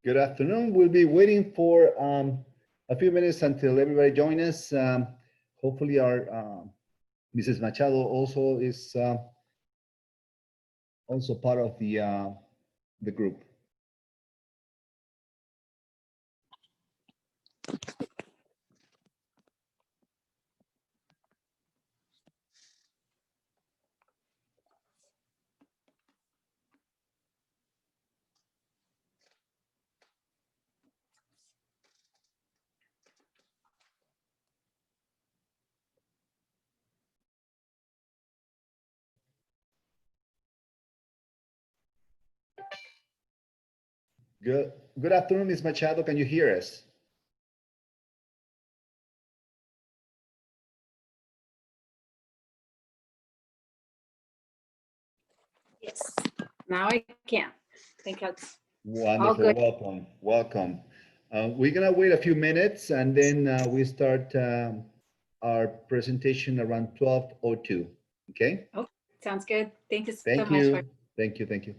Good afternoon. We'll be waiting for a few minutes until everybody joins us. Hopefully, our Mrs. Machado also is also part of the group. Good. Good afternoon, Ms. Machado. Can you hear us? Yes, now I can. Thank you. All Wonderful. good. Welcome. Welcome. We're gonna wait a few minutes and then we start our presentation around 12:02. Okay. Oh, sounds good. Thank you so Thank much for you. Thank you. Thank you.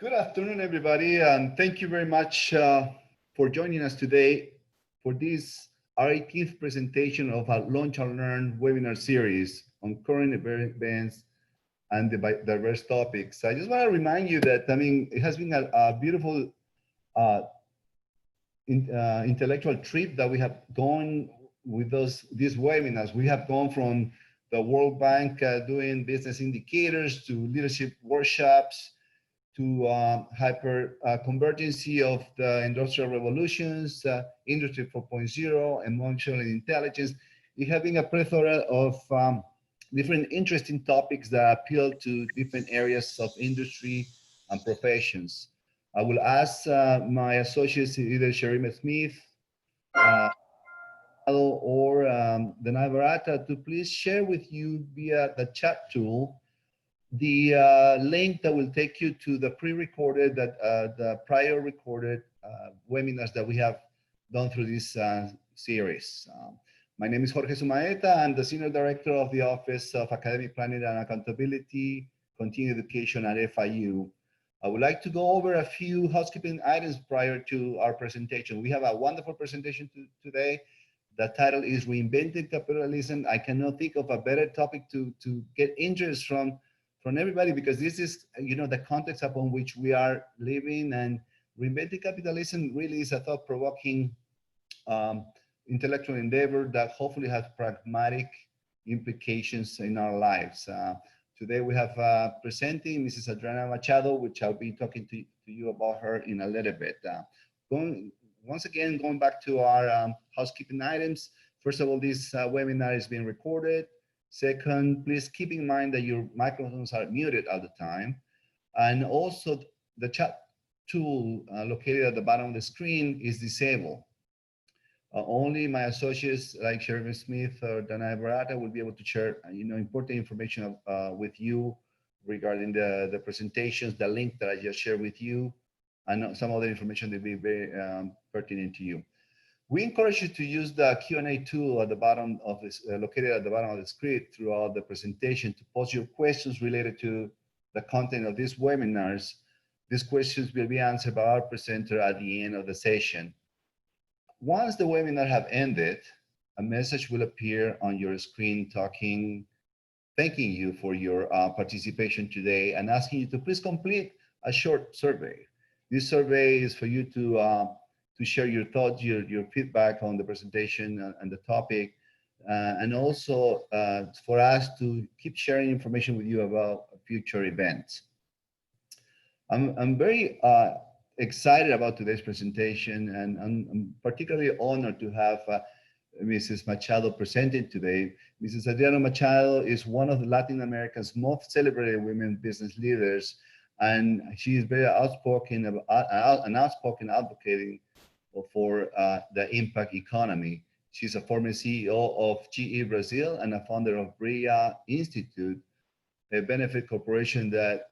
Good afternoon, everybody, and thank you very much for joining us today for this our 18th presentation of our Launch and Learn webinar series on current events and the diverse topics. I just want to remind you that, I mean, it has been a beautiful intellectual trip that we have gone with these webinars. We have gone from the World Bank doing business indicators to leadership workshops to hyper convergency of the industrial revolutions, industry 4.0, emotional intelligence. It has been a plethora of different interesting topics that appeal to different areas of industry and professions. I will ask my associates, either Sherima Smith or Doughnut Economics, to please share with you via the chat tool the link that will take you to the pre-recorded, the prior recorded webinars that we have done through this series. My name is Jorge Sumaeta. I'm the Senior Director of the Office of Academic Planning and Accountability, Continuing Education at FIU. I would like to go over a few housekeeping items prior to our presentation. We have a wonderful presentation today. The title is Reinventing Capitalism. I cannot think of a better topic to get interest from everybody, because this is, you know, the context upon which we are living, and reinventing capitalism really is a thought-provoking intellectual endeavor that hopefully has pragmatic implications in our lives. Today we have presenting Mrs. Adriana Machado, which I'll be talking to you about her in a little bit. Once again, going back to our housekeeping items. First of all, this webinar is being recorded. Second, please keep in mind that your microphones are muted all the time. And also the chat tool located at the bottom of the screen is disabled. Only my associates like Sherima Smith or Doughnut Economics will be able to share, important information with you regarding the presentations, the link that I just shared with you, and some other information that will be very pertinent to you. We encourage you to use the Q&A tool at the bottom of this, located at the bottom of the screen throughout the presentation, to post your questions related to the content of these webinars. These questions will be answered by our presenter at the end of the session. Once the webinar have ended, a message will appear on your screen thanking you for your participation today and asking you to please complete a short survey. This survey is for you to share your thoughts, your feedback on the presentation and the topic, and also for us to keep sharing information with you about future events. I'm very excited about today's presentation, and I'm particularly honored to have Mrs. Machado presenting today. Mrs. Adriana Machado is one of Latin America's most celebrated women business leaders, and she is very outspoken advocating for the impact economy. She's a former CEO of GE Brazil and a founder of Briyah Institute, a benefit corporation that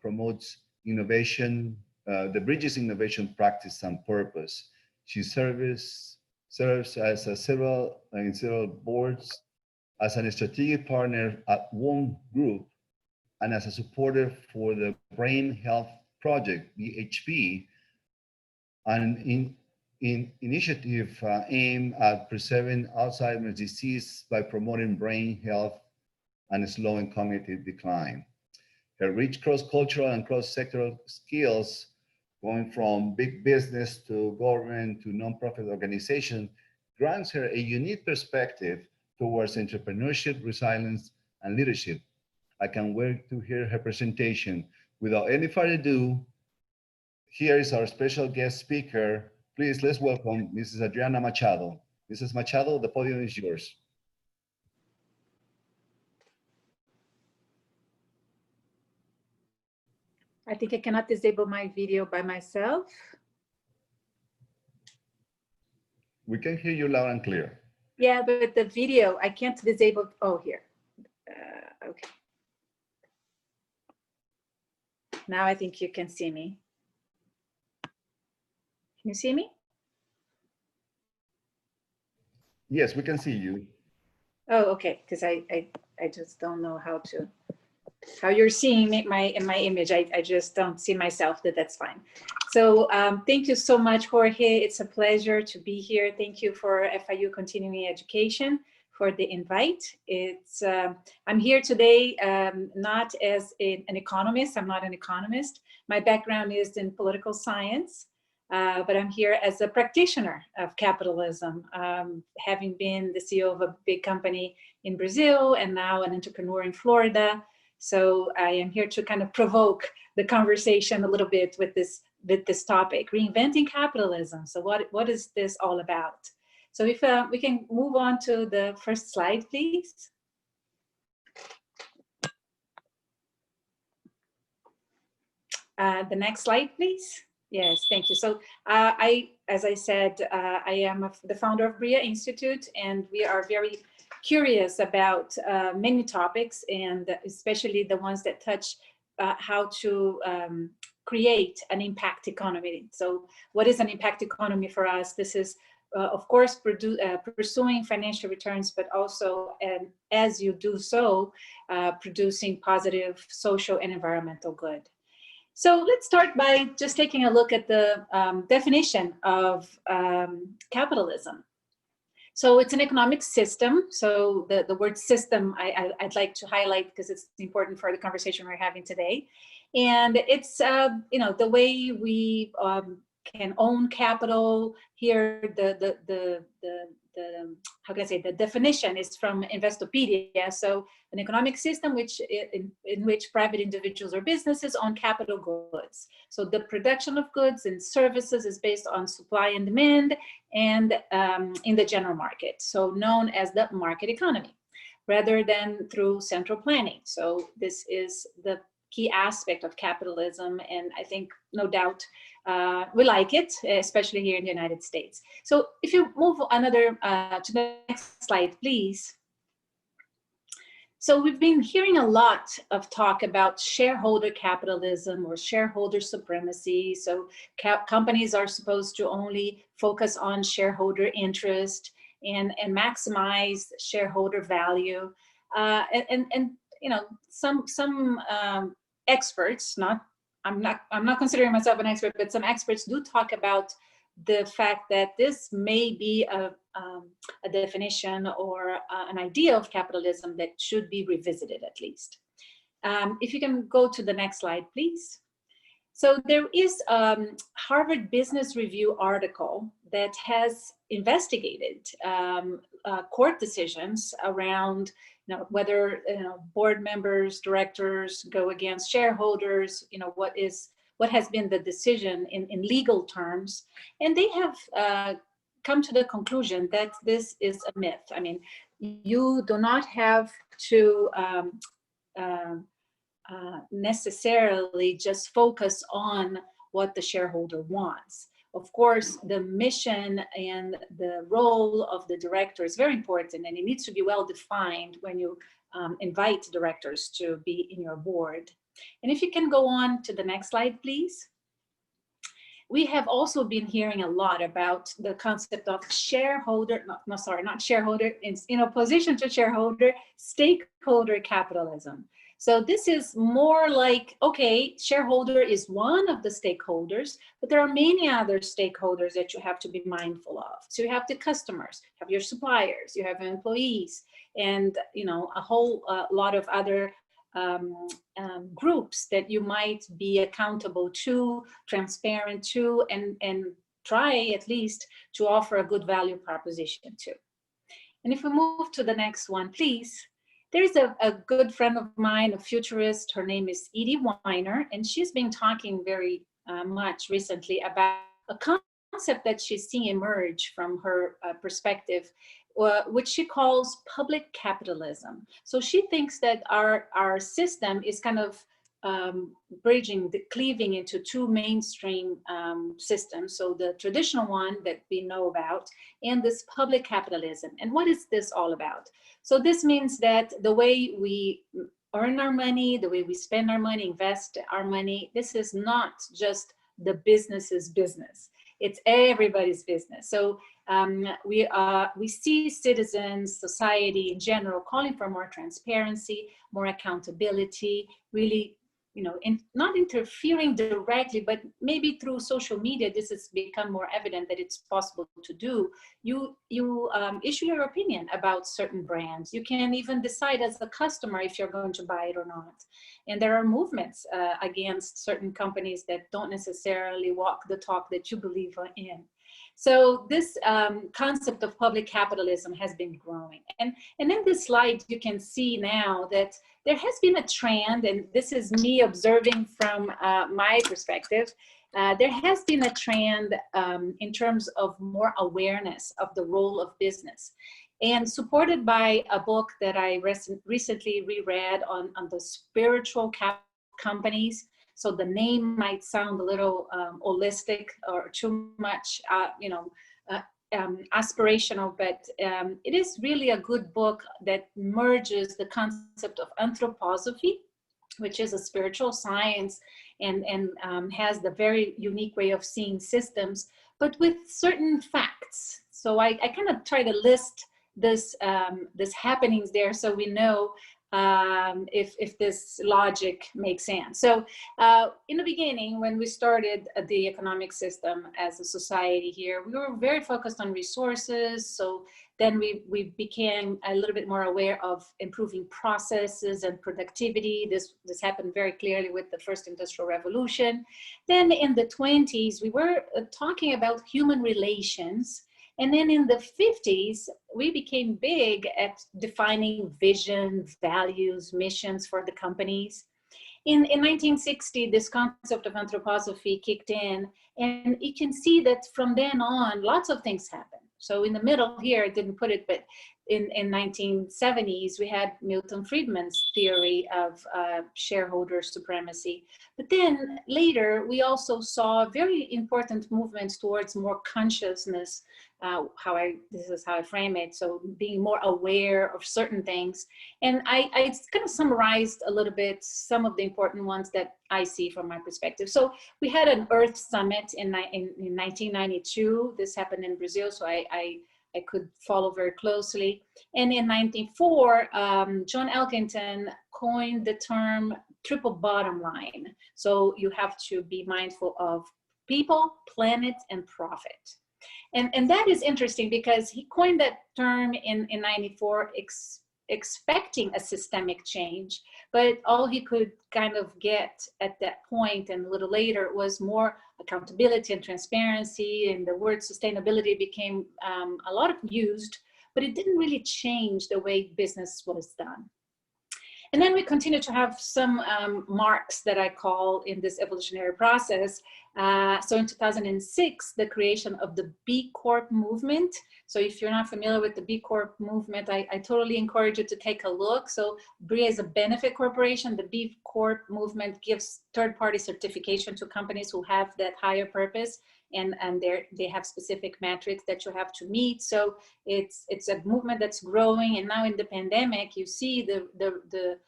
promotes innovation, the bridges innovation practice and purpose. She serves as several boards, as a strategic partner at One Group, and as a supporter for the Brain Health Project, BHP, an initiative aimed at preserving Alzheimer's disease by promoting brain health and slowing cognitive decline. Her rich cross-cultural and cross-sectoral skills, going from big business to government to nonprofit organization, grants her a unique perspective towards entrepreneurship, resilience, and leadership. I can't wait to hear her presentation. Without any further ado, here is our special guest speaker. Please, let's welcome Mrs. Adriana Machado. Mrs. Machado, the podium is yours. I think I cannot disable my video by myself. We can hear you loud and clear. Yeah, but the video, I can't disable. Oh, here. Okay. Now I think you can see me. Can you see me? Yes, we can see you. Oh, okay. Because I just don't know how to how you're seeing me in my image. I just don't see myself, that's fine. So thank you so much, Jorge. It's a pleasure to be here. Thank you for FIU Continuing Education for the invite. It's I'm here today not as an economist. I'm not an economist. My background is in political science, but I'm here as a practitioner of capitalism, having been the CEO of a big company in Brazil and now an entrepreneur in Florida. So I am here to kind of provoke the conversation a little bit with this topic, reinventing capitalism. So what is this all about? So if we can move on to the first slide, please. The next slide, please. Yes, thank you. So as I said, I am the founder of Briyah Institute, and we are very curious about many topics, and especially the ones that touch how to create an impact economy. So what is an impact economy for us? This is, of course, pursuing financial returns, but also, and as you do so, producing positive social and environmental good. So let's start by just taking a look at the definition of capitalism. So it's an economic system. So the word system I'd like to highlight because it's important for the conversation we're having today. And it's the way we can own capital. Here the how can I say, the definition is from Investopedia. So an economic system in which private individuals or businesses own capital goods. So the production of goods and services is based on supply and demand and in the general market, so known as the market economy, rather than through central planning. So this is the key aspect of capitalism, and I think no doubt we like it, especially here in the United States. So if you move to the next slide, please. So we've been hearing a lot of talk about shareholder capitalism or shareholder supremacy. So companies are supposed to only focus on shareholder interest and maximize shareholder value. And some experts, I'm not considering myself an expert, but some experts do talk about the fact that this may be a definition or an idea of capitalism that should be revisited at least. If you can go to the next slide, please. So there is a Harvard Business Review article that has investigated court decisions around whether board members, directors go against shareholders, what has been the decision in legal terms. And they have come to the conclusion that this is a myth. I mean, you do not have to necessarily just focus on what the shareholder wants. Of course, the mission and the role of the director is very important, and it needs to be well defined when you invite directors to be in your board. And if you can go on to the next slide, please. We have also been hearing a lot about the concept of shareholder, not shareholder, in opposition to shareholder, stakeholder capitalism. So this is more like, okay, shareholder is one of the stakeholders, but there are many other stakeholders that you have to be mindful of. So you have the customers, you have your suppliers, you have employees, and a whole lot of other groups that you might be accountable to, transparent to, and try at least to offer a good value proposition to. And if we move to the next one, please. There's a good friend of mine, a futurist. Her name is Edie Weiner, and she's been talking very much recently about a concept that she's seeing emerge from her perspective, which she calls public capitalism. So she thinks that our system is kind of cleaving into two mainstream systems. So the traditional one that we know about, and this public capitalism. And what is this all about? So this means that the way we earn our money, the way we spend our money, invest our money, this is not just the business's business. it's everybody's business. So we see citizens, society in general, calling for more transparency, more accountability, really, not interfering directly, but maybe through social media, this has become more evident that it's possible to do. You issue your opinion about certain brands. You can even decide as a customer if you're going to buy it or not. And there are movements against certain companies that don't necessarily walk the talk that you believe in. So this concept of public capitalism has been growing. And in this slide, you can see now that there has been a trend, and this is me observing from my perspective, there has been a trend in terms of more awareness of the role of business. And supported by a book that I recently reread on the spiritual companies. So the name might sound a little holistic or too much, aspirational, but it is really a good book that merges the concept of anthroposophy, which is a spiritual science, and has the very unique way of seeing systems, but with certain facts. So I kind of try to list this happenings there, so we know if this logic makes sense. So in the beginning, when we started the economic system as a society here, we were very focused on resources. So then we became a little bit more aware of improving processes and productivity. This happened very clearly with the first industrial revolution. Then in the 20s, we were talking about human relations. And then in the 50s, we became big at defining vision, values, missions for the companies. In 1960, this concept of anthroposophy kicked in, and you can see that from then on, lots of things happened. So in the middle here, I didn't put it, but in 1970s, we had Milton Friedman's theory of shareholder supremacy. But then later, we also saw very important movements towards more consciousness. This is how I frame it. So being more aware of certain things. And I kind of summarized a little bit some of the important ones that I see from my perspective. So we had an Earth Summit in 1992. This happened in Brazil, so I could follow very closely. And in 1994, John Elkington coined the term triple bottom line. So you have to be mindful of people, planet, and profit. And that is interesting because he coined that term in 94 expecting a systemic change, but all he could kind of get at that point and a little later was more accountability and transparency, and the word sustainability became a lot used, but it didn't really change the way business was done. And then we continue to have some marks that I call in this evolutionary process. So in 2006, the creation of the B Corp movement. So if you're not familiar with the B Corp movement, I totally encourage you to take a look. So Briyah is a benefit corporation. The B Corp movement gives third-party certification to companies who have that higher purpose, and they have specific metrics that you have to meet. So it's a movement that's growing, and now in the pandemic, you see the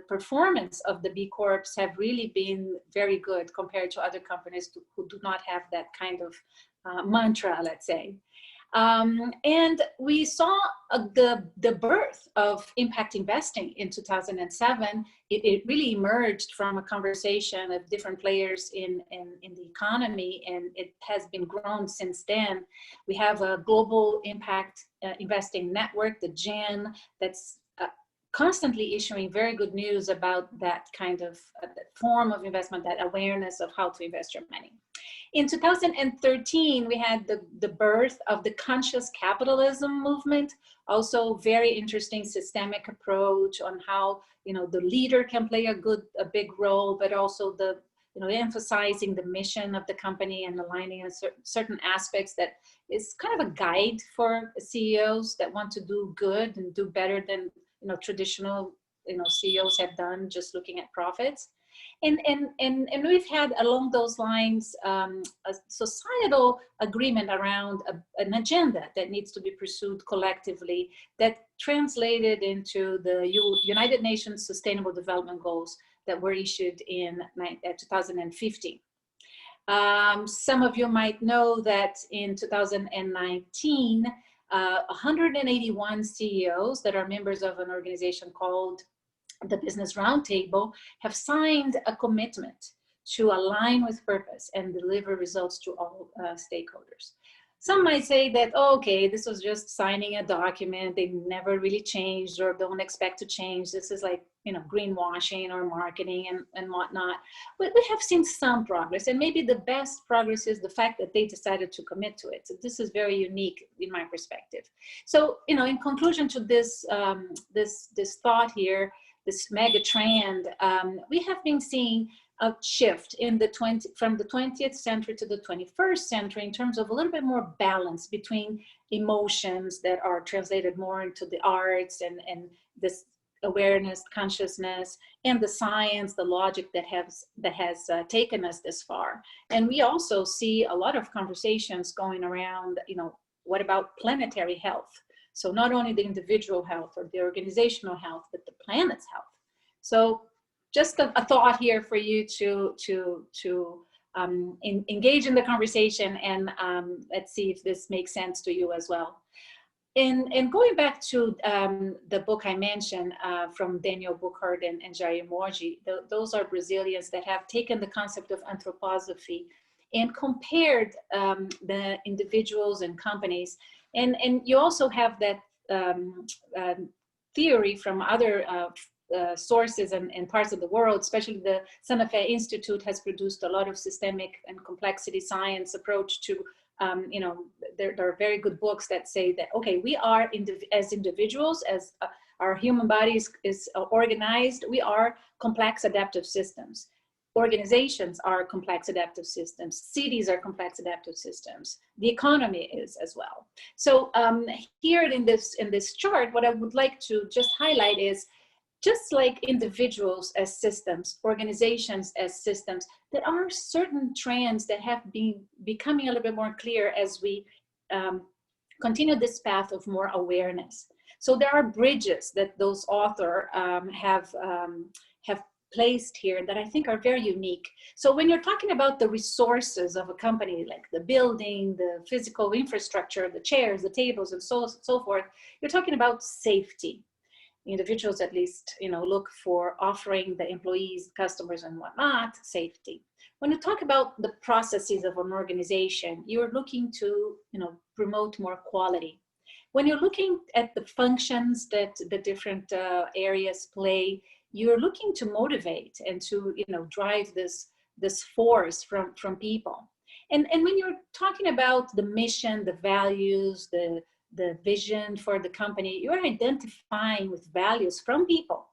performance of the B Corps have really been very good compared to other companies who do not have that kind of mantra, let's say. And we saw the birth of impact investing in 2007. It really emerged from a conversation of different players in the economy, and it has been grown since then. We have a global impact investing network, the GEN, that's constantly issuing very good news about that kind of form of investment, that awareness of how to invest your money. In 2013, we had the birth of the conscious capitalism movement, also very interesting systemic approach on how, the leader can play a big role, but also emphasizing the mission of the company and aligning on certain aspects that is kind of a guide for CEOs that want to do good and do better than traditional CEOs have done, just looking at profits. And we've had along those lines a societal agreement around an agenda that needs to be pursued collectively, that translated into the United Nations Sustainable Development Goals that were issued in 2015. Some of you might know that in 2019, 181 CEOs that are members of an organization called the Business Roundtable have signed a commitment to align with purpose and deliver results to all stakeholders. Some might say that, oh, okay, this was just signing a document. They never really changed or don't expect to change. This is like, you know, greenwashing or marketing and whatnot. But we have seen some progress, and maybe the best progress is the fact that they decided to commit to it. So this is very unique in my perspective. So, you know, in conclusion to this, this thought here, this mega trend, we have been seeing a shift in the from the 20th century to the 21st century in terms of a little bit more balance between emotions that are translated more into the arts and this awareness, consciousness, and the science, the logic that has taken us this far. And we also see a lot of conversations going around, you know, what about planetary health? So not only the individual health or the organizational health, but the planet's health. So just a thought here for you to engage in the conversation, and let's see if this makes sense to you as well. And going back to the book I mentioned from Daniel Buchard and Jair Moji, those are Brazilians that have taken the concept of anthroposophy and compared the individuals and companies. And you also have that theory from other sources and parts of the world, especially the Santa Fe Institute has produced a lot of systemic and complexity science approach to, you know, there are very good books that say that, okay, we are, as individuals, as our human body is organized, we are complex adaptive systems. Organizations are complex adaptive systems. Cities are complex adaptive systems. The economy is as well. So here in this chart, what I would like to just highlight is, just like individuals as systems, organizations as systems, there are certain trends that have been becoming a little bit more clear as we continue this path of more awareness. So there are bridges that those authors have placed here that I think are very unique. So when you're talking about the resources of a company, like the building, the physical infrastructure, the chairs, the tables, and so forth, you're talking about safety. Individuals at least, you know, look for offering the employees, customers, and whatnot safety. When you talk about the processes of an organization, you're looking to, you know, promote more quality. When you're looking at the functions that the different areas play, you're looking to motivate and to, you know, drive this force from people. And when you're talking about the mission, the values, the vision for the company, you're identifying with values from people.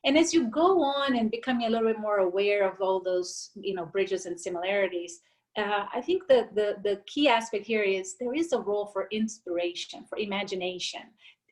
And as you go on and becoming a little bit more aware of all those, you know, bridges and similarities, I think the key aspect here is there is a role for inspiration, for imagination,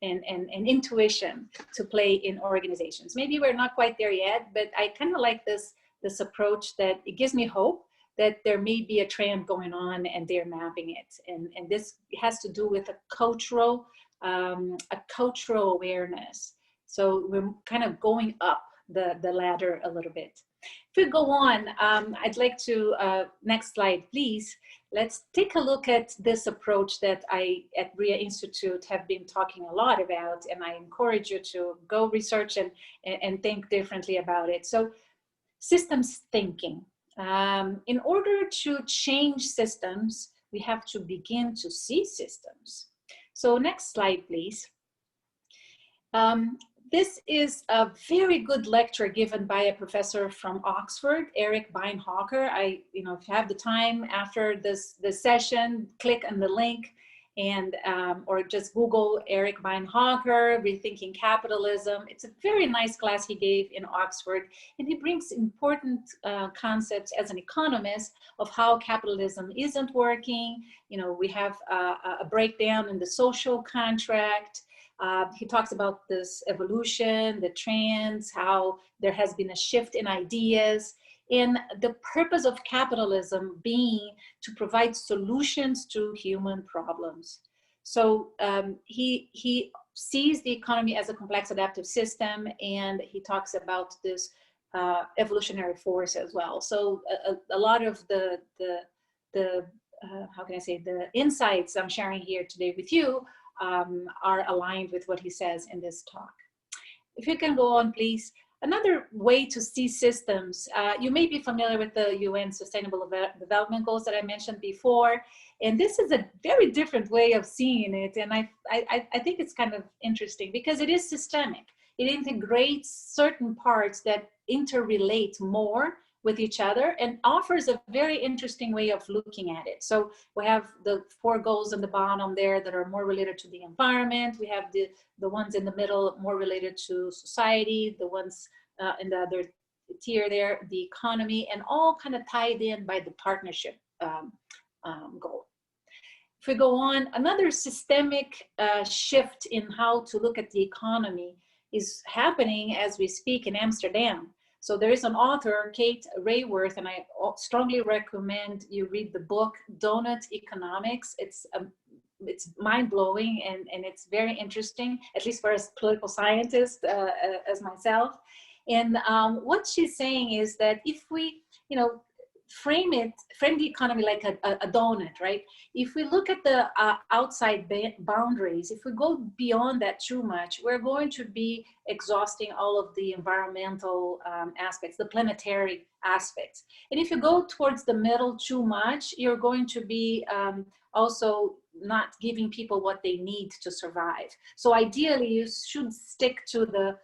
and intuition to play in organizations. Maybe we're not quite there yet, but I kind of like this approach that it gives me hope that there may be a trend going on and they're mapping it. And this has to do with a cultural awareness. So we're kind of going up the ladder a little bit. If we go on, I'd like to, next slide, please. Let's take a look at this approach that I at Briyah Institute have been talking a lot about, and I encourage you to go research and think differently about it. So systems thinking. In order to change systems, we have to begin to see systems. So next slide, please. This is a very good lecture given by a professor from Oxford, Eric Beinhocker. If you have the time after this session, click on the link and or just Google Eric Beinhocker, Rethinking Capitalism. It's a very nice class he gave in Oxford, and he brings important concepts as an economist of how capitalism isn't working. We have a breakdown in the social contract. He talks about this evolution, the trends, how there has been a shift in ideas, and the purpose of capitalism being to provide solutions to human problems. So he sees the economy as a complex adaptive system, and he talks about this evolutionary force as well. So a lot of the how can I say, the insights I'm sharing here today with you are aligned with what he says in this talk. If you can go on, please. Another way to see systems, you may be familiar with the UN Sustainable Development Goals that I mentioned before, and this is a very different way of seeing it, and I think it's kind of interesting because it is systemic. It integrates certain parts that interrelate more with each other and offers a very interesting way of looking at it. So we have the 4 goals on the bottom there that are more related to the environment. We have the ones in the middle more related to society, the ones in the other tier there, the economy, and all kind of tied in by the partnership goal. If we go on, another systemic shift in how to look at the economy is happening as we speak in Amsterdam. So there is an author, Kate Raworth, and I strongly recommend you read the book Doughnut Economics. It's mind-blowing and it's very interesting, at least for a political scientist as myself. And what she's saying is that if we, frame the economy like a donut, right? If we look at the outside boundaries, if we go beyond that too much, we're going to be exhausting all of the environmental aspects, the planetary aspects. And if you go towards the middle too much, you're going to be also not giving people what they need to survive. So ideally, you should stick to the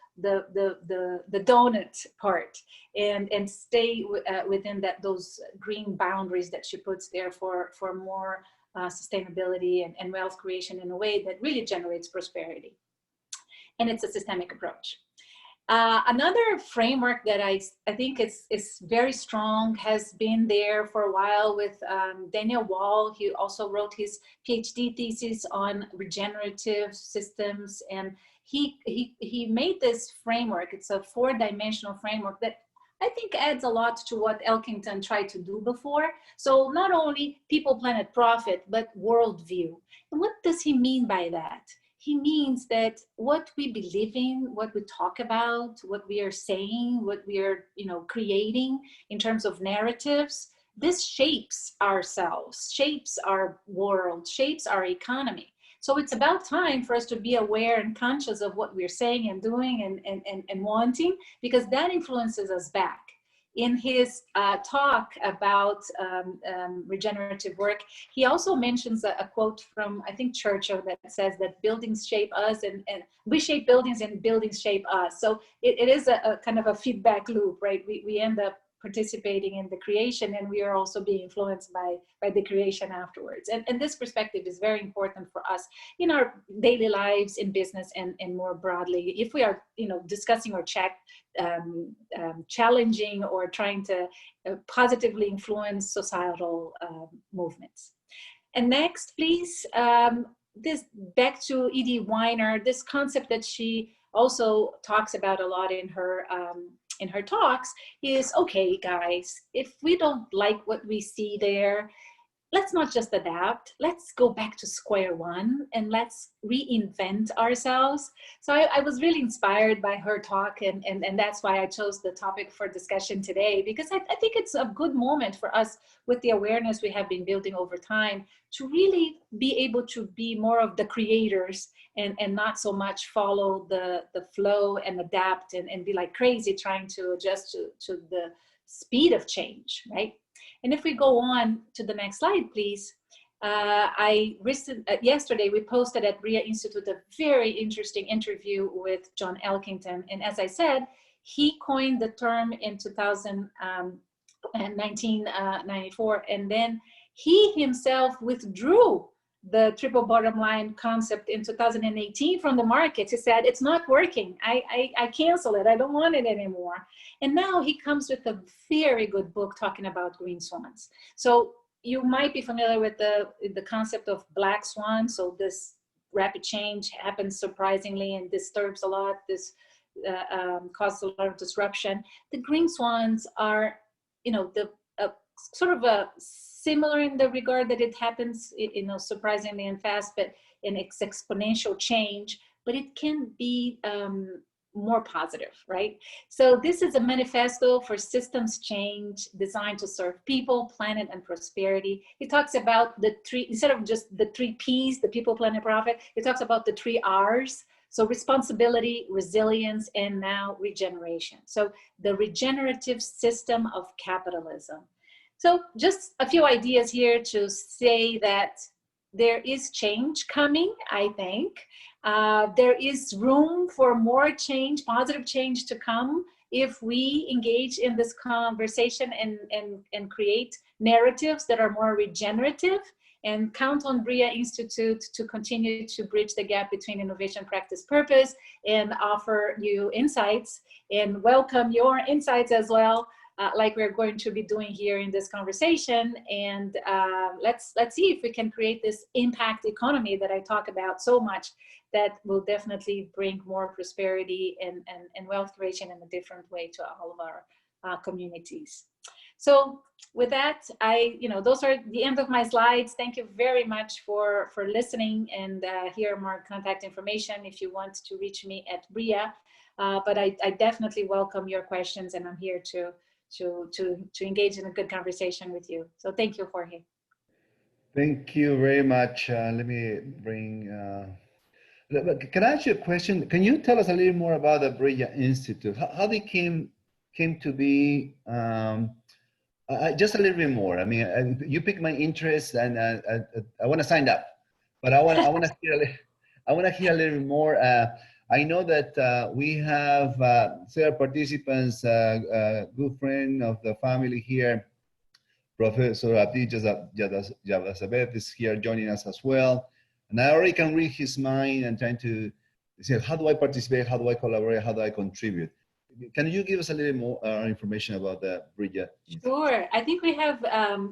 donut part and stay within those green boundaries that she puts there for more sustainability and wealth creation in a way that really generates prosperity. And it's a systemic approach. Another framework that I think is very strong, has been there for a while with Daniel Wall. He also wrote his PhD thesis on regenerative systems, and he made this framework. It's a 4-dimensional framework that I think adds a lot to what Elkington tried to do before. So not only people, planet, profit, but worldview. And what does he mean by that? He means that what we believe in, what we talk about, what we are saying, what we are, creating in terms of narratives, this shapes ourselves, shapes our world, shapes our economy. So it's about time for us to be aware and conscious of what we're saying and doing and wanting, because that influences us back. In his talk about regenerative work, he also mentions a quote from, I think, Churchill, that says that buildings shape us and we shape buildings and buildings shape us. So it is a kind of a feedback loop, right? We end up participating in the creation, and we are also being influenced by the creation afterwards. And this perspective is very important for us in our daily lives, in business, and more broadly. If we are, discussing or challenging or trying to positively influence societal movements. And next, please, this back to Edie Weiner, this concept that she also talks about a lot in her talks is, okay, guys, if we don't like what we see there, let's not just adapt, let's go back to square one and let's reinvent ourselves. So I was really inspired by her talk, and that's why I chose the topic for discussion today, because I think it's a good moment for us, with the awareness we have been building over time, to really be able to be more of the creators and not so much follow the flow and adapt and be like crazy trying to adjust to the speed of change, right? And if we go on to the next slide, please. Yesterday, we posted at Briyah Institute a very interesting interview with John Elkington. And as I said, he coined the term in 1994, and then he himself withdrew the triple bottom line concept in 2018 from the markets. He said, it's not working. I cancel it. I don't want it anymore. And now he comes with a very good book talking about green swans. So you might be familiar with the concept of black swan. So this rapid change happens surprisingly and disturbs a lot. This causes a lot of disruption. The green swans are, sort of a similar in the regard that it happens, surprisingly and fast, but in its exponential change. But it can be more positive, right? So this is a manifesto for systems change designed to serve people, planet, and prosperity. It talks about the three, instead of just the 3 Ps, the people, planet, profit, it talks about the 3 Rs. So responsibility, resilience, and now regeneration. So the regenerative system of capitalism. So just a few ideas here to say that there is change coming, I think. There is room for more change, positive change to come if we engage in this conversation and create narratives that are more regenerative, and count on Briyah Institute to continue to bridge the gap between innovation, practice, purpose, and offer you insights and welcome your insights as well. Like we're going to be doing here in this conversation, and let's see if we can create this impact economy that I talk about so much, that will definitely bring more prosperity and wealth creation in a different way to all of our communities. So with that, those are the end of my slides. Thank you very much for listening, and here are more contact information if you want to reach me at Briyah. But I definitely welcome your questions, and I'm here to engage in a good conversation with you. So thank you, Jorge. Thank you very much. Let me bring, can I ask you a question? Can you tell us a little more about the Briyah Institute? How they came to be? Just a little bit more. I mean, you piqued my interest, and I want to sign up, but I want to hear a little bit more. I know that we have several participants, good friend of the family here, Professor Abdi Javasabeth is here joining us as well. And I already can read his mind and trying to say, how do I participate? How do I collaborate? How do I contribute? Can you give us a little more information about the Briyah? Sure. I think we have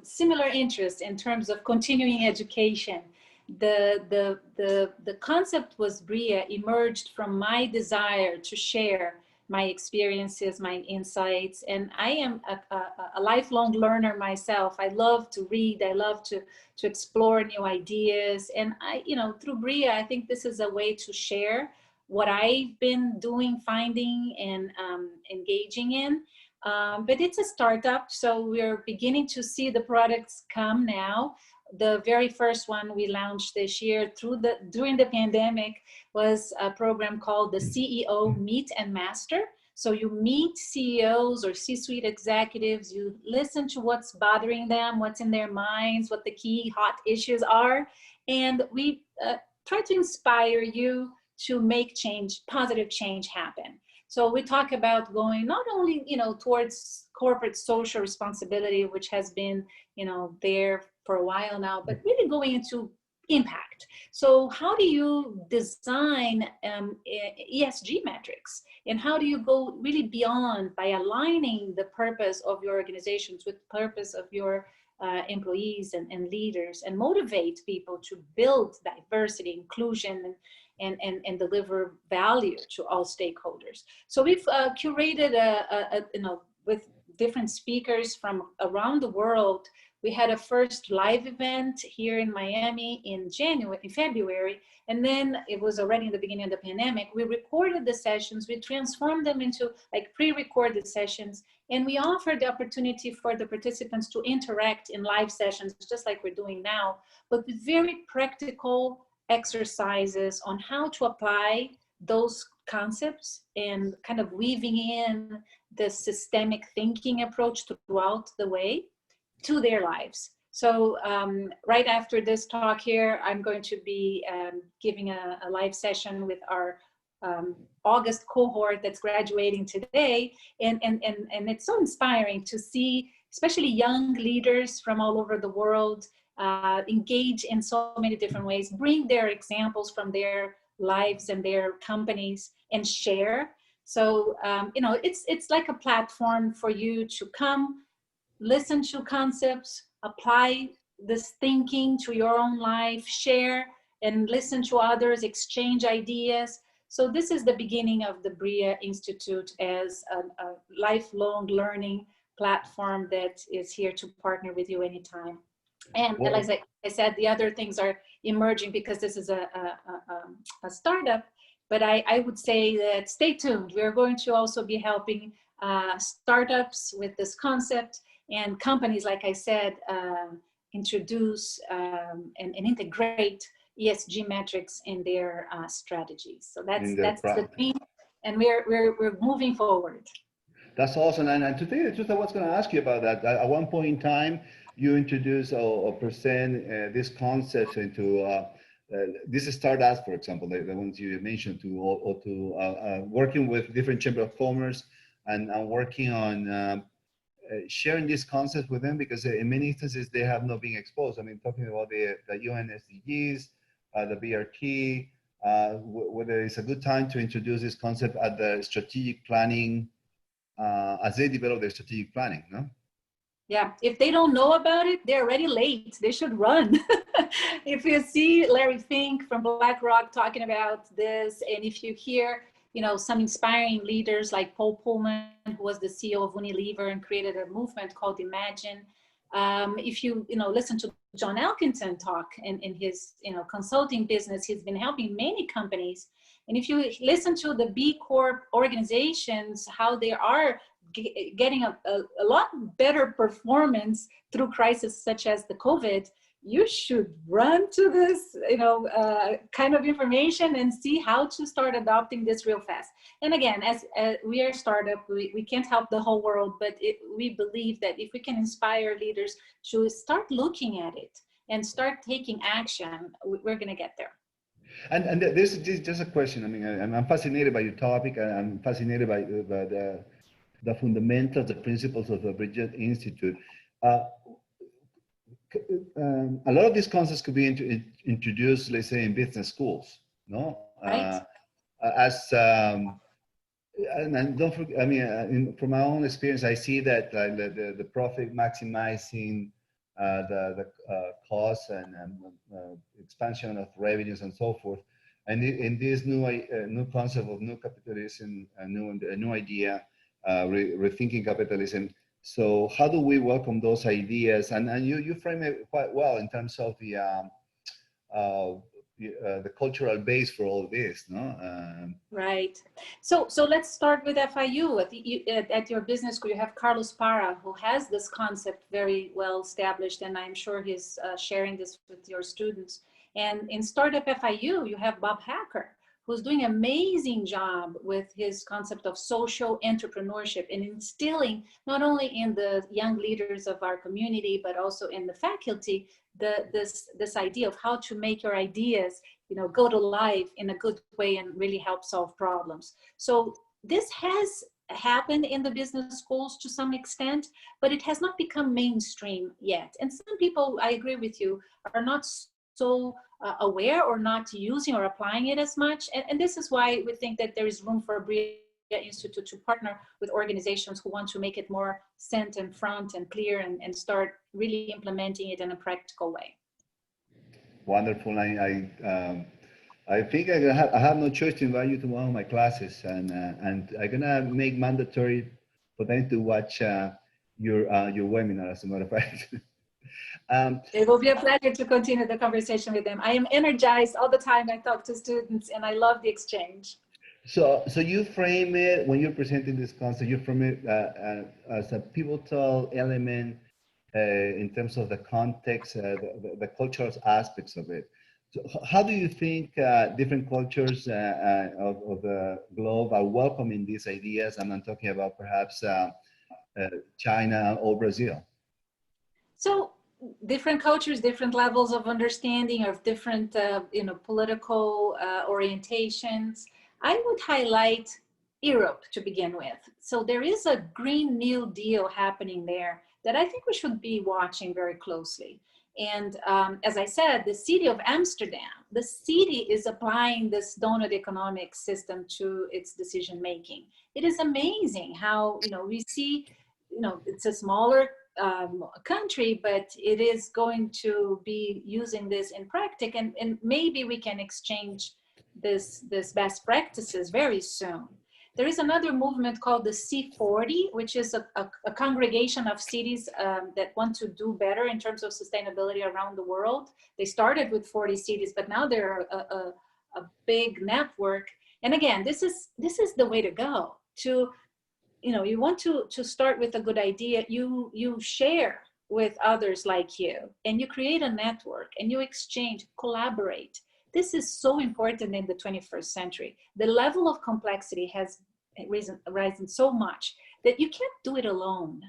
similar interests in terms of continuing education. The concept was Briyah emerged from my desire to share my experiences, my insights, and I am a lifelong learner myself. I love to read. I love to explore new ideas, and through Briyah, I think this is a way to share what I've been doing, finding, and engaging in. But it's a startup, so we're beginning to see the products come now. The very first one we launched this year during the pandemic was a program called the CEO Meet and Master. So you meet CEOs or C-suite executives, you listen to what's bothering them, what's in their minds, what the key hot issues are, and we try to inspire you to make change, positive change happen. So we talk about going not only, towards corporate social responsibility, which has been, there for a while now, but really going into impact. So how do you design ESG metrics? And how do you go really beyond by aligning the purpose of your organizations with the purpose of your employees and leaders, and motivate people to build diversity, inclusion, and deliver value to all stakeholders. So we've curated with different speakers from around the world. We had a first live event here in Miami in February, and then it was already in the beginning of the pandemic. We recorded the sessions, we transformed them into like pre-recorded sessions, and we offered the opportunity for the participants to interact in live sessions, just like we're doing now, but with very practical exercises on how to apply those concepts and kind of weaving in the systemic thinking approach throughout the way to their lives. So right after this talk here, I'm going to be giving a live session with our August cohort that's graduating today. And it's so inspiring to see, especially young leaders from all over the world, engage in so many different ways, bring their examples from their lives and their companies and share. So, it's like a platform for you to come, listen to concepts, apply this thinking to your own life, share and listen to others, exchange ideas. So this is the beginning of the Briyah Institute as a lifelong learning platform that is here to partner with you anytime. And like I said, the other things are emerging because this is a startup. But I would say that stay tuned. We're going to also be helping startups with this concept, and companies, like I said, introduce and integrate ESG metrics in their strategies. So that's the theme, and we're moving forward. That's awesome. And to tell you the truth, I was going to ask you about that. At one point in time, you introduced or present this concept into these startups, for example, the ones you mentioned, to working with different chamber of commerce and working on sharing this concept with them, because in many instances they have not been exposed. I mean, talking about the UN SDGs, the BRT, whether it's a good time to introduce this concept at the strategic planning, as they develop their strategic planning, no? Yeah, if they don't know about it, they're already late. They should run. If you see Larry Fink from BlackRock talking about this, and if you hear, some inspiring leaders like Paul Pullman, who was the CEO of Unilever and created a movement called Imagine. If you, listen to John Elkington talk in his, consulting business, he's been helping many companies. And if you listen to the B Corp organizations, how they are getting a lot better performance through crises such as the COVID, you should run to this, kind of information and see how to start adopting this real fast. And again, as we are a startup, we can't help the whole world, but we believe that if we can inspire leaders to start looking at it and start taking action, we're going to get there. And this is just a question. I mean, I'm fascinated by your topic. I'm fascinated by the fundamentals, the principles of the Briyah Institute. A lot of these concepts could be introduced, let's say, in business schools, no? Right. And don't forget, I mean, from my own experience, I see that the profit maximizing, the costs and expansion of revenues and so forth. And in this new concept of new capitalism, a new idea, rethinking capitalism. So how do we welcome those ideas? And you frame it quite well in terms of the cultural base for all this, no? Right. So let's start with FIU. At your business school, you have Carlos Parra, who has this concept very well established, and I'm sure he's sharing this with your students. And in Startup FIU, you have Bob Hacker, who's doing an amazing job with his concept of social entrepreneurship and instilling not only in the young leaders of our community, but also in the faculty, this idea of how to make your ideas, go to life in a good way and really help solve problems. So this has happened in the business schools to some extent, but it has not become mainstream yet. And some people, I agree with you, are not so aware or not using or applying it as much. And this is why we think that there is room for Briyah Institute to partner with organizations who want to make it more center and front and clear and start really implementing it in a practical way. Wonderful. I think I have no choice to invite you to one of my classes, and I'm gonna make mandatory for them to watch your webinar, as a matter of fact. It will be a pleasure to continue the conversation with them. I am energized all the time. I talk to students and I love the exchange. So you frame it, when you're presenting this concept, you frame it as a pivotal element in terms of the context, the cultural aspects of it. So how do you think different cultures of the globe are welcoming these ideas? And I'm talking about perhaps China or Brazil. So different cultures, different levels of understanding of different, political orientations. I would highlight Europe to begin with. So there is a Green New Deal happening there that I think we should be watching very closely. And as I said, the city of Amsterdam, the city is applying this Doughnut Economics system to its decision making. It is amazing how, we see, it's a smaller country, but it is going to be using this in practice, and maybe we can exchange this best practices very soon. There is another movement called the C40, which is a congregation of cities that want to do better in terms of sustainability around the world. They started with 40 cities, but now they're a big network. And again, this is the way to go. To, you want to start with a good idea, you share with others like you, and you create a network, and you exchange, collaborate. This is so important in the 21st century. The level of complexity has risen so much that you can't do it alone.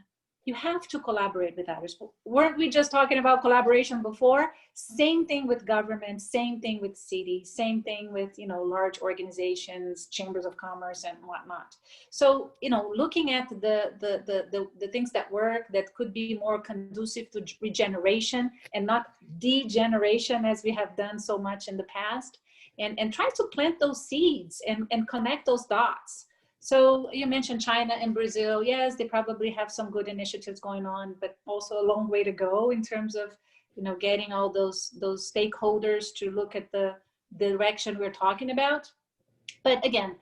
You have to collaborate with others. Weren't we just talking about collaboration before? Same thing with government, same thing with cities, same thing with, large organizations, chambers of commerce and whatnot. So, looking at the things that work, that could be more conducive to regeneration and not degeneration as we have done so much in the past, and try to plant those seeds and connect those dots. So you mentioned China and Brazil. Yes, they probably have some good initiatives going on, but also a long way to go in terms of, getting all those stakeholders to look at the direction we're talking about. But again,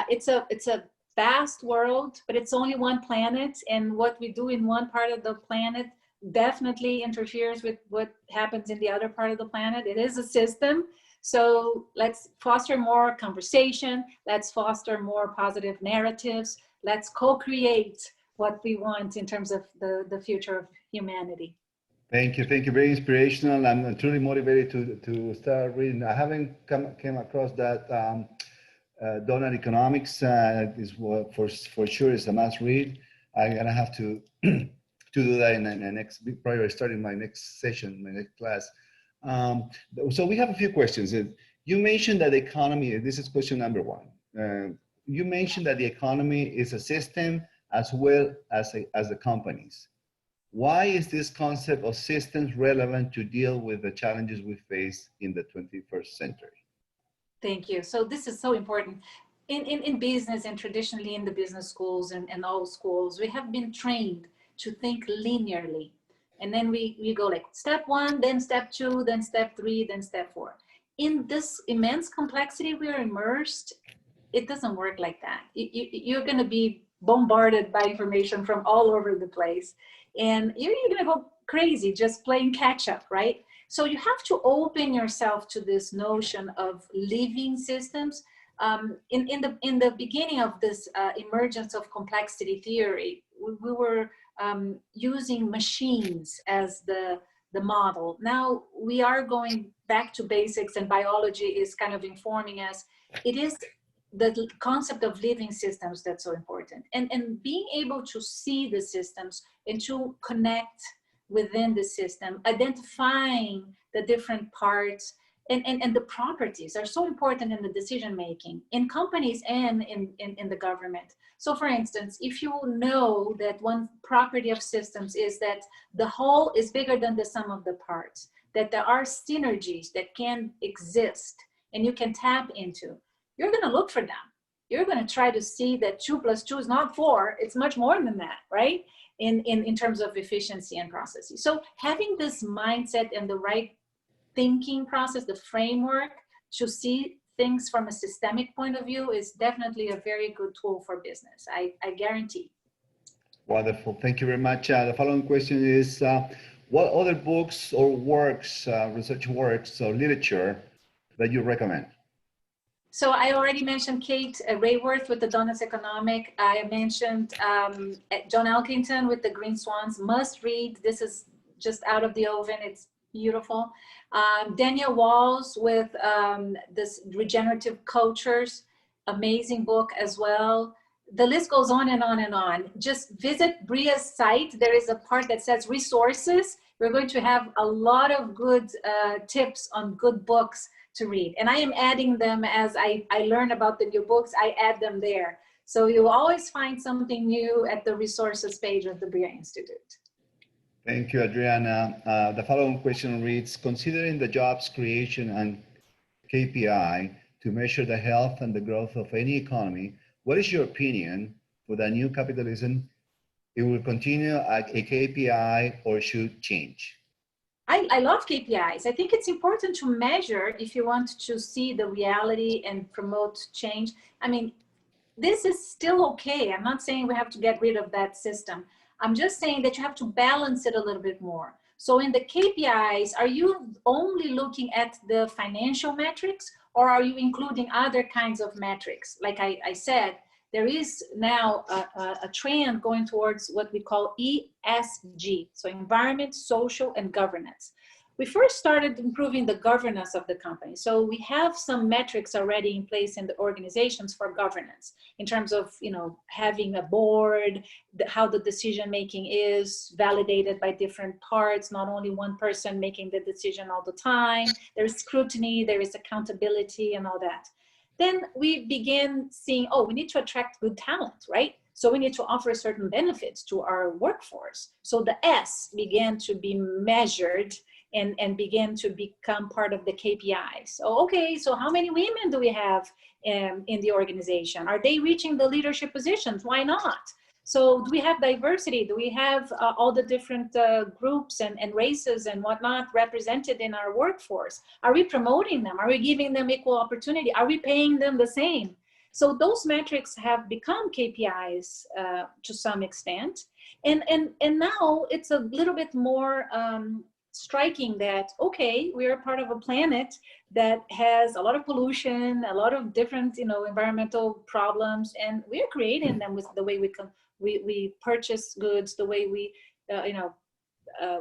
it's a vast world, but it's only one planet, and what we do in one part of the planet definitely interferes with what happens in the other part of the planet. It is a system. So let's foster more conversation. Let's foster more positive narratives. Let's co-create what we want in terms of the future of humanity. Thank you. Very inspirational. I'm truly motivated to start reading. I haven't came across that Doughnut Economics. Is for sure is a must read. I'm gonna have to do that in the next, probably starting my next session, my next class. So we have a few questions. You mentioned that the economy, this is question number one. You mentioned that the economy is a system as well as the companies. Why is this concept of systems relevant to deal with the challenges we face in the 21st century? Thank you. So this is so important. In business, and traditionally in the business schools and all schools, we have been trained to think linearly. And then we go like step one, then step two, then step three, then step four. In this immense complexity we are immersed, it doesn't work like that. You're going to be bombarded by information from all over the place, and you're going to go crazy just playing catch up, right? So you have to open yourself to this notion of living systems. In the beginning of this emergence of complexity theory, we were using machines as the model. Now we are going back to basics, and biology is kind of informing us. It is the concept of living systems that's so important, and being able to see the systems and to connect within the system, identifying the different parts and the properties are so important in the decision making in companies and in the government. So for instance, if you know that one property of systems is that the whole is bigger than the sum of the parts, that there are synergies that can exist and you can tap into, you're going to look for them. You're going to try to see that 2 + 2 is not 4, it's much more than that, right? In terms of efficiency and processes. So having this mindset and the right thinking process, the framework to see things from a systemic point of view is definitely a very good tool for business. I guarantee. Wonderful. Thank you very much. The following question is, what other books or works, research works or literature that you recommend? So I already mentioned Kate Raworth with the Doughnut Economics. I mentioned John Elkington with the Green Swans. Must read. This is just out of the oven. It's beautiful. Daniel Walls with this Regenerative Cultures. Amazing book as well. The list goes on and on and on. Just visit Briyah's site. There is a part that says resources. We're going to have a lot of good tips on good books to read. And I am adding them as I learn about the new books, I add them there. So you'll always find something new at the resources page of the Briyah Institute. Thank you, Adriana. The following question reads, considering the jobs creation and KPI to measure the health and the growth of any economy, what is your opinion for the new capitalism? It will continue a KPI or should change? I love KPIs. I think it's important to measure if you want to see the reality and promote change. I mean, this is still okay. I'm not saying we have to get rid of that system. I'm just saying that you have to balance it a little bit more. So in the KPIs, are you only looking at the financial metrics, Or are you including other kinds of metrics? Like I said, there is now a trend going towards what we call ESG, so environment, social, and governance. We first started improving the governance of the company. So we have some metrics already in place in the organizations for governance in terms of, having a board, how the decision making is validated by different parts, not only one person making the decision all the time. There is scrutiny, there is accountability and all that. Then we began seeing, we need to attract good talent, right? So we need to offer certain benefits to our workforce. So the S began to be measured and began to become part of the KPIs. So, okay, so how many women do we have in the organization? Are they reaching the leadership positions? Why not? So do we have diversity? Do we have all the different groups and races and whatnot represented in our workforce? Are we promoting them? Are we giving them equal opportunity? Are we paying them the same? So those metrics have become KPIs to some extent. And now it's a little bit more striking that, okay, we are part of a planet that has a lot of pollution, a lot of different, environmental problems, and we are creating them with the way we purchase goods, the way we,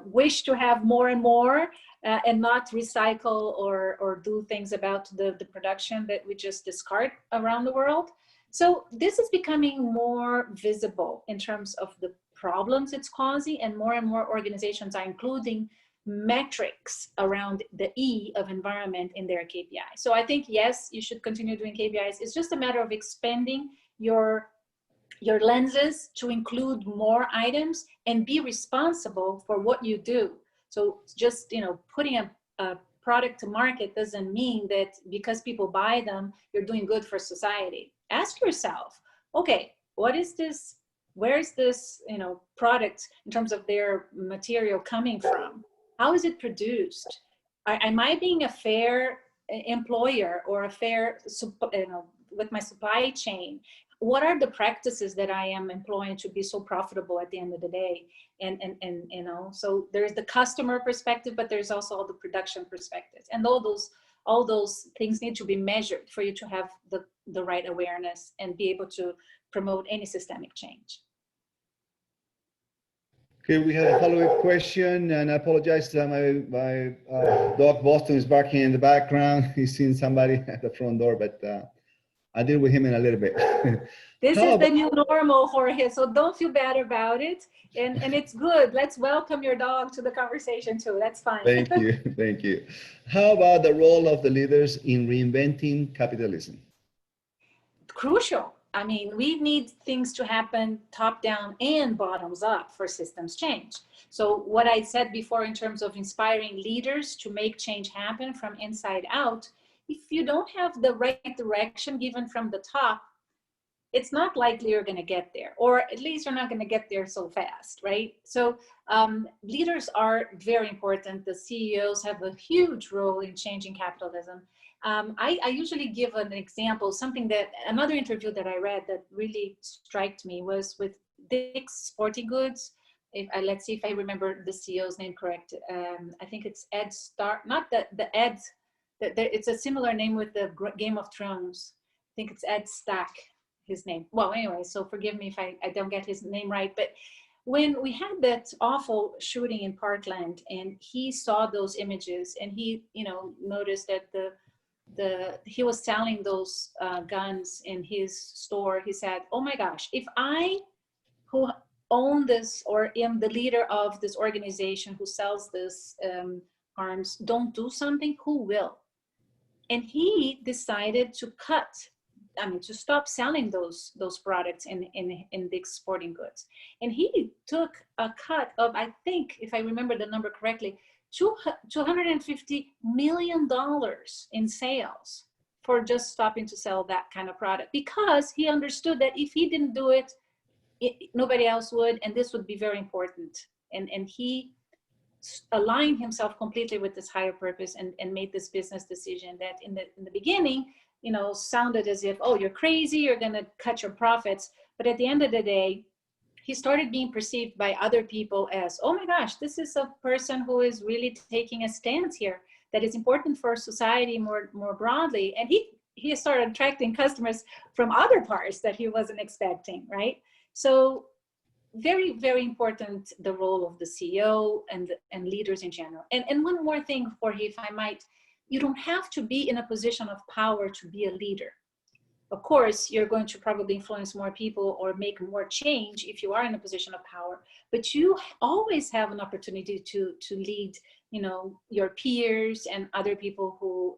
wish to have more and more, and not recycle or do things about the production that we just discard around the world. So this is becoming more visible in terms of the problems it's causing, and more organizations are including metrics around the E of environment in their KPI. So I think, yes, you should continue doing KPIs. It's just a matter of expanding your lenses to include more items and be responsible for what you do. So just, putting a product to market doesn't mean that because people buy them, you're doing good for society. Ask yourself, okay, what is this? Where is this, product in terms of their material coming from? How is it produced? Am I being a fair employer or a fair, with my supply chain? What are the practices that I am employing to be so profitable at the end of the day? And so there's the customer perspective, but there's also all the production perspectives. And all those things need to be measured for you to have the right awareness and be able to promote any systemic change. Okay, we have a follow-up question, and I apologize that my dog Boston is barking in the background. He's seen somebody at the front door, but I'll deal with him in a little bit. This is the new normal, Jorge, so don't feel bad about it. And it's good. Let's welcome your dog to the conversation too. That's fine. Thank you. Thank you. How about the role of the leaders in reinventing capitalism? Crucial. I mean, we need things to happen top down and bottoms up for systems change. So what I said before in terms of inspiring leaders to make change happen from inside out, if you don't have the right direction given from the top, it's not likely you're going to get there, or at least you're not going to get there so fast, right? So leaders are very important. The CEOs have a huge role in changing capitalism. I usually give an example, another interview that I read that really struck me was with Dick's Sporting Goods. Let's see if I remember the CEO's name correct. I think it's Ed Stark, not the Ed, it's a similar name with the Game of Thrones. I think it's Ed Stack, his name. Well, anyway, so forgive me if I don't get his name right, but when we had that awful shooting in Parkland and he saw those images and he, noticed that he was selling those guns in his store, he said, oh my gosh, if I, who own this or am the leader of this organization who sells this arms, don't do something, who will? And he decided to stop selling those products in Dick's Sporting Goods. And he took a cut of, I think, if I remember the number correctly, $250 million in sales for just stopping to sell that kind of product, because he understood that if he didn't do it, nobody else would, and this would be very important. And he aligned himself completely with this higher purpose and made this business decision that in the beginning, sounded as if, oh, you're crazy, you're going to cut your profits. But at the end of the day, he started being perceived by other people as, oh my gosh, this is a person who is really taking a stance here. that is important for society more broadly. And he started attracting customers from other parts that he wasn't expecting, right? So very, very important, the role of the CEO and leaders in general. And one more thing, Jorge, if I might, you don't have to be in a position of power to be a leader. Of course, you're going to probably influence more people or make more change if you are in a position of power, but you always have an opportunity to lead, you know, your peers and other people who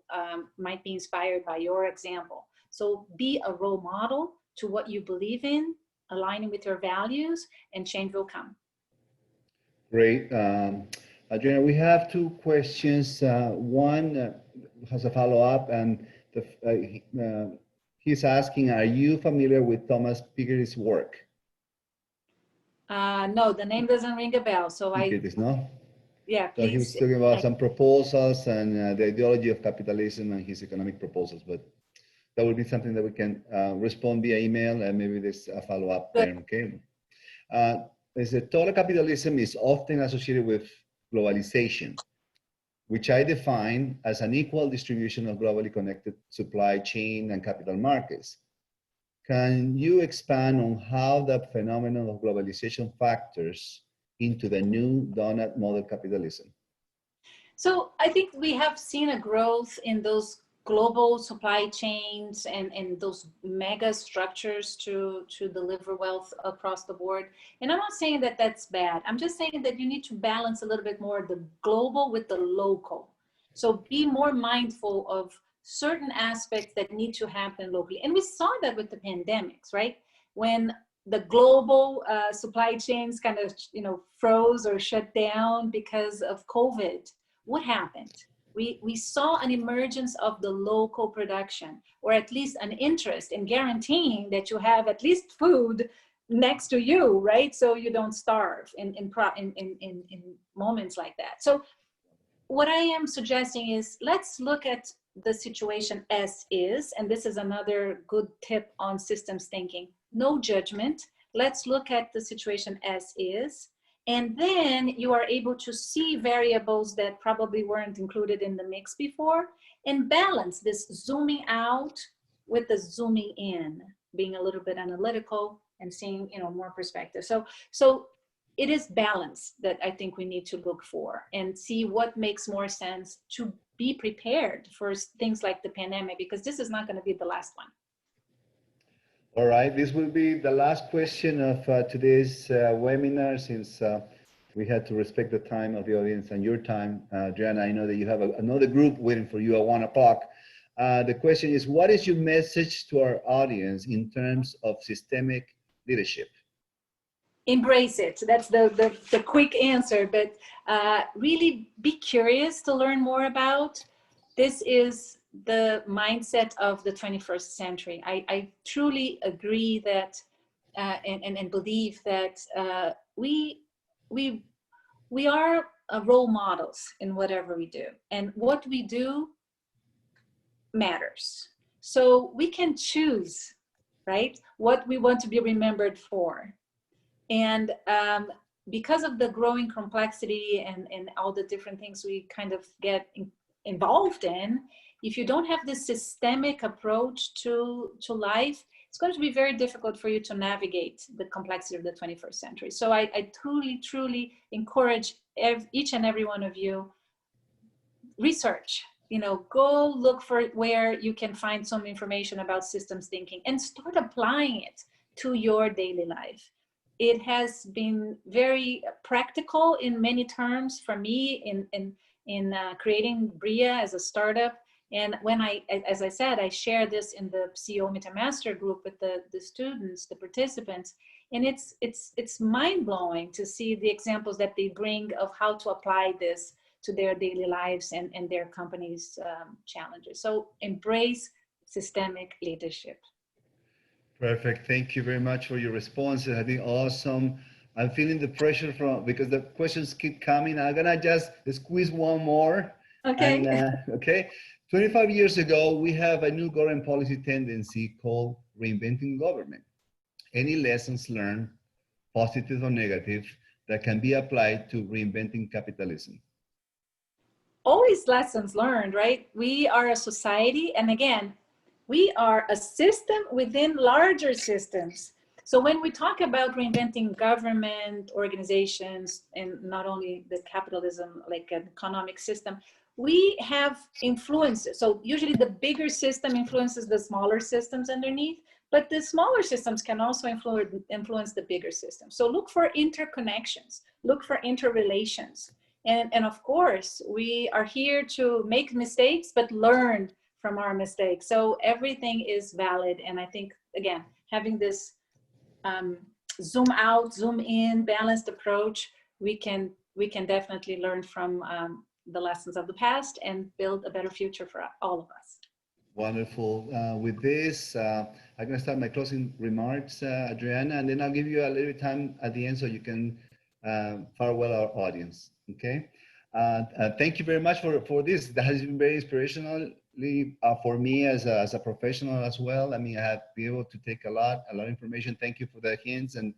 might be inspired by your example. So be a role model to what you believe in, aligning with your values, and change will come. Great. Adriana, we have two questions. One has a follow-up, and he's asking, are you familiar with Thomas Piketty's work? No, the name doesn't ring a bell. So Piketty's, no? Yeah, please. So he was talking about some proposals and the ideology of capitalism and his economic proposals, but that would be something that we can respond via email, and maybe there's a follow-up there, okay? Total capitalism is often associated with globalization, which I define as an equal distribution of globally connected supply chain and capital markets. Can you expand on how the phenomenon of globalization factors into the new Doughnut model capitalism? So I think we have seen a growth in those global supply chains and those mega structures to deliver wealth across the board. And I'm not saying that that's bad. I'm just saying that you need to balance a little bit more the global with the local. So be more mindful of certain aspects that need to happen locally. And we saw that with the pandemics, right? When the global supply chains kind of, you know, froze or shut down because of COVID, what happened? We saw an emergence of the local production, or at least an interest in guaranteeing that you have at least food next to you, right? So you don't starve in moments like that. So what I am suggesting is, let's look at the situation as is, and this is another good tip on systems thinking. No judgment. Let's look at the situation as is. And then you are able to see variables that probably weren't included in the mix before, and balance this zooming out with the zooming in, being a little bit analytical and seeing, you know, more perspective. So it is balance that I think we need to look for and see what makes more sense to be prepared for things like the pandemic, because this is not going to be the last one. All right, this will be the last question of today's webinar, since we had to respect the time of the audience and your time. Adriana, I know that you have another group waiting for you at 1 o'clock. The question is, what is your message to our audience in terms of systemic leadership? Embrace it. That's the quick answer, but really be curious to learn more about. This is the mindset of the 21st century. I truly agree that and believe that we are role models in whatever we do, and what we do matters. So we can choose, right, what we want to be remembered for. And because of the growing complexity and all the different things we kind of get involved in, if you don't have this systemic approach to life, it's going to be very difficult for you to navigate the complexity of the 21st century. So I truly encourage each and every one of you, research, you know, go look for where you can find some information about systems thinking and start applying it to your daily life. It has been very practical in many terms for me in creating Briyah as a startup. And when as I said, I share this in the CEO MetaMaster group with the students, the participants, and it's mind-blowing to see the examples that they bring of how to apply this to their daily lives and their companies' challenges. So embrace systemic leadership. Perfect. Thank you very much for your responses. I think awesome. I'm feeling the pressure because the questions keep coming. I'm gonna just squeeze one more. Okay. And, okay. 25 years ago, we have a new government policy tendency called reinventing government. Any lessons learned, positive or negative, that can be applied to reinventing capitalism? always lessons learned, right? We are a society, and again, we are a system within larger systems. So when we talk about reinventing government, organizations, and not only the capitalism, like an economic system, we have influences. So usually the bigger system influences the smaller systems underneath, but the smaller systems can also influence the bigger system. So look for interconnections, look for interrelations. And of course, we are here to make mistakes, but learn from our mistakes. So everything is valid. And I think, again, having this zoom out, zoom in, balanced approach, we can definitely learn from the lessons of the past and build a better future for all of us. Wonderful. With this, I'm going to start my closing remarks, Adriana, and then I'll give you a little time at the end so you can farewell our audience. Okay. Thank you very much for this. That has been very inspirational for me as a professional as well. I mean, I have been able to take a lot of information. Thank you for the hints and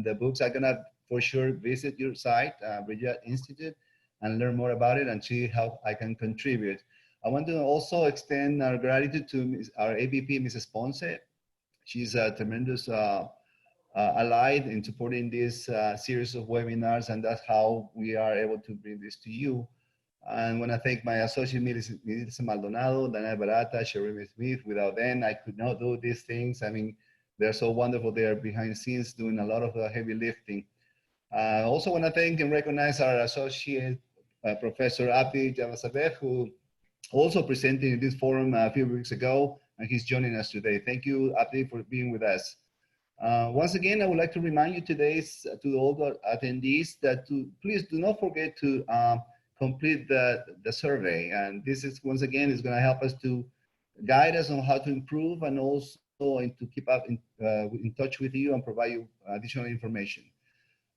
the books. I'm gonna for sure visit your site, Briyah Institute, and learn more about it and see how I can contribute. I want to also extend our gratitude to our AVP, Mrs. Ponce. She's a tremendous allied in supporting this series of webinars, and that's how we are able to bring this to you. And when I thank my associate, Melissa Maldonado, Dana Barata, Sherry Smith, without them, I could not do these things. I mean, they're so wonderful. They're behind the scenes doing a lot of the heavy lifting. I also want to thank and recognize our associate, Professor Abdi Javasabeh, who also presented in this forum a few weeks ago, and he's joining us today. Thank you, Abdi, for being with us. Once again, I would like to remind you today, to all the attendees, that please do not forget to complete the survey. And this is, once again, is going to help us to guide us on how to improve and also to keep up in touch with you and provide you additional information.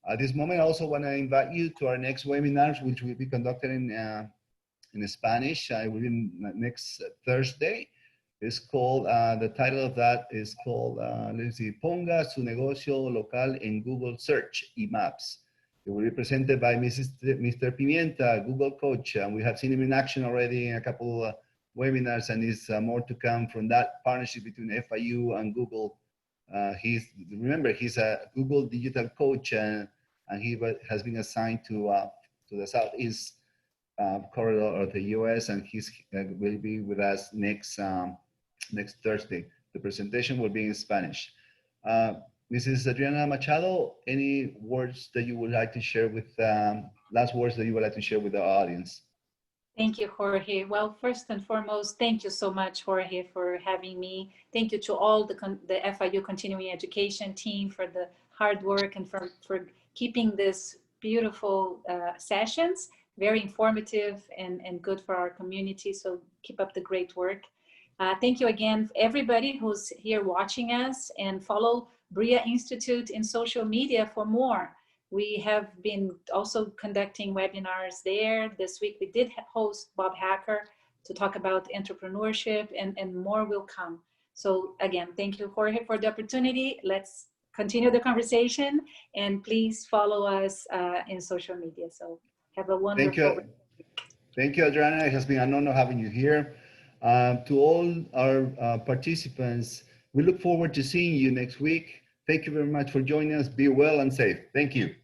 At this moment, I also want to invite you to our next webinars, which will be conducted in Spanish. It will be next Thursday. It's called, the title of that is called, let's see, Ponga su negocio local en Google Search y Maps. It will be presented by Mr. Pimienta, Google coach, and we have seen him in action already in a couple of webinars, and there's more to come from that partnership between FIU and Google. Remember, he's a Google digital coach, and he has been assigned to the Southeast corridor of the US, and he will be with us next Thursday. The presentation will be in Spanish. Mrs. Adriana Machado, any words that you would like to share with, last words that you would like to share with the audience? Thank you, Jorge. Well, first and foremost, thank you so much, Jorge, for having me. Thank you to all the FIU continuing education team for the hard work and for keeping this beautiful sessions, very informative and good for our community. So keep up the great work. Thank you again, everybody who's here watching us, and follow Briyah Institute in social media for more. We have been also conducting webinars there. This week we did host Bob Hacker to talk about entrepreneurship, and more will come. So again, thank you, Jorge, for the opportunity. Let's continue the conversation, and please follow us in social media. So have a wonderful Thank you, Adriana. It has been an honor having you here. To all our participants, we look forward to seeing you next week. Thank you very much for joining us. Be well and safe. Thank you.